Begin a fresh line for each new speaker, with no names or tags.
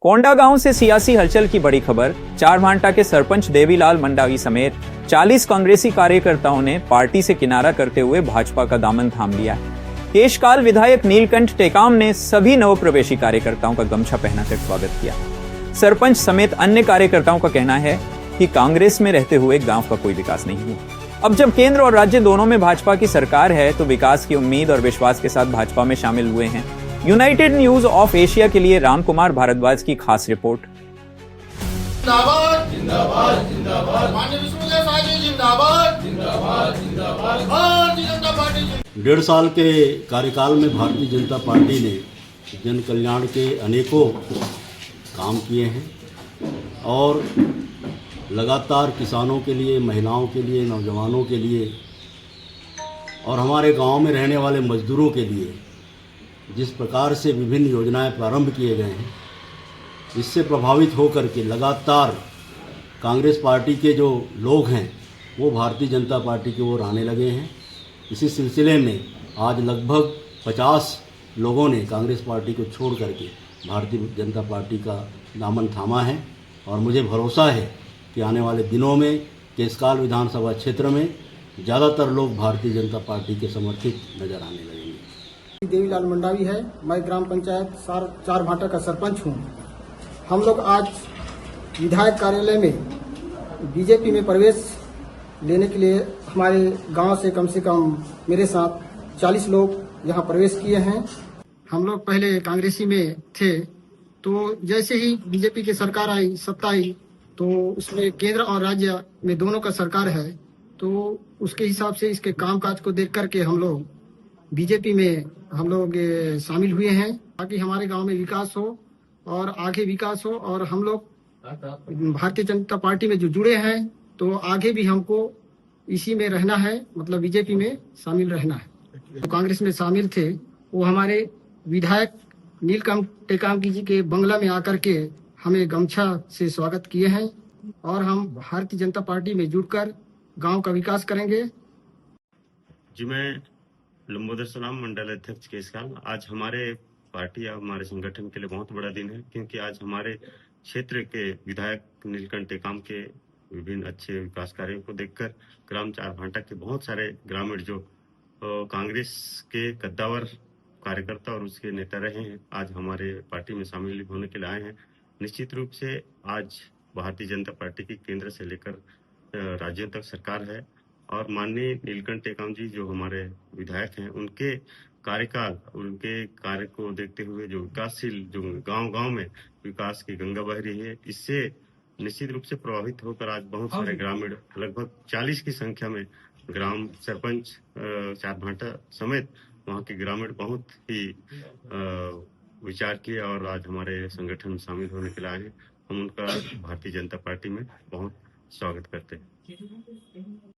कोंडागांव से सियासी हलचल की बड़ी खबर। चारभांटा के सरपंच देवीलाल मंडावी समेत 40 कांग्रेसी कार्यकर्ताओं ने पार्टी से किनारा करते हुए भाजपा का दामन थाम लिया है। केशकाल विधायक नीलकंठ टेकाम ने सभी नवप्रवेशी कार्यकर्ताओं का गमछा पहनाकर स्वागत किया। सरपंच समेत अन्य कार्यकर्ताओं का कहना है कि कांग्रेस में रहते हुए गांव का कोई विकास नहीं हुआ। अब जब केंद्र और राज्य दोनों में भाजपा की सरकार है तो विकास की उम्मीद और विश्वास के साथ भाजपा में शामिल हुए हैं। यूनाइटेड न्यूज ऑफ एशिया के लिए रामकुमार भारद्वाज की खास रिपोर्ट।
जिंदाबाद जिंदाबाद जिंदाबाद माननीय विष्णुदेव साय जी जिंदाबाद जिंदाबाद जिंदाबाद भारतीय जनता पार्टी।
1.5 साल के कार्यकाल में भारतीय जनता पार्टी ने जन कल्याण के अनेकों काम किए हैं और लगातार किसानों के लिए, महिलाओं के लिए, नौजवानों के लिए और हमारे गांव में रहने वाले मजदूरों के लिए जिस प्रकार से विभिन्न योजनाएं प्रारंभ किए गए हैं, इससे प्रभावित होकर के लगातार कांग्रेस पार्टी के जो लोग हैं वो भारतीय जनता पार्टी की ओर आने लगे हैं। इसी सिलसिले में आज लगभग 50 लोगों ने कांग्रेस पार्टी को छोड़ करके भारतीय जनता पार्टी का दामन थामा है और मुझे भरोसा है कि आने वाले दिनों में केशकाल विधानसभा क्षेत्र में ज़्यादातर लोग भारतीय जनता पार्टी के समर्थित नजर आने लगेंगे।
देवीलाल मंडावी है। मैं ग्राम पंचायत चारभांटा का सरपंच हूँ। हम लोग आज विधायक कार्यालय में बीजेपी में प्रवेश लेने के लिए हमारे गांव से कम मेरे साथ 40 लोग यहाँ प्रवेश किए हैं। हम लोग पहले कांग्रेसी में थे, तो जैसे ही बीजेपी की सरकार आई, सत्ता आई, तो उसमें केंद्र और राज्य में दोनों का सरकार है, तो उसके हिसाब से इसके कामकाज को देख करके हम लोग बीजेपी में शामिल हुए हैं ताकि हमारे गांव में विकास हो और आगे विकास हो। और हम लोग भारतीय जनता पार्टी में जो जुड़े हैं तो आगे भी हमको इसी में रहना है, मतलब बीजेपी में शामिल रहना है। तो कांग्रेस में शामिल थे वो हमारे विधायक नीलकंठ टेकाम जी के बंगला में आकर के हमें गमछा से स्वागत किए हैं और हम भारतीय जनता पार्टी में जुड़कर गांव का विकास करेंगे।
जी, मैं लंबोदर सलाम, मंडल अध्यक्ष केशकाल। आज हमारे पार्टी या हमारे संगठन के लिए बहुत बड़ा दिन है, क्योंकि आज हमारे क्षेत्र के विधायक नीलकंठ टेकाम के विभिन्न अच्छे विकास कार्यों को देखकर ग्राम चारभांटा के बहुत सारे ग्रामीण जो कांग्रेस के कद्दावर कार्यकर्ता और उसके नेता रहे हैं, आज हमारे पार्टी में शामिल होने के लिए आए हैं। निश्चित रूप से आज भारतीय जनता पार्टी की केंद्र से लेकर राज्यों तक सरकार है और माननीय नीलकंठ टेकाम जी जो हमारे विधायक हैं, उनके कार्यकाल, उनके कार्य को देखते हुए जो विकासशील, जो गांव-गांव में विकास की गंगा बह रही है, इससे निश्चित रूप से प्रभावित होकर आज बहुत सारे ग्रामीण, लगभग 40 की संख्या में ग्राम सरपंच चारभांटा समेत वहां के ग्रामीण बहुत ही विचार किए और आज हमारे संगठन में शामिल होने के लिए आए हैं। हम उनका भारतीय जनता पार्टी में बहुत स्वागत करते हैं।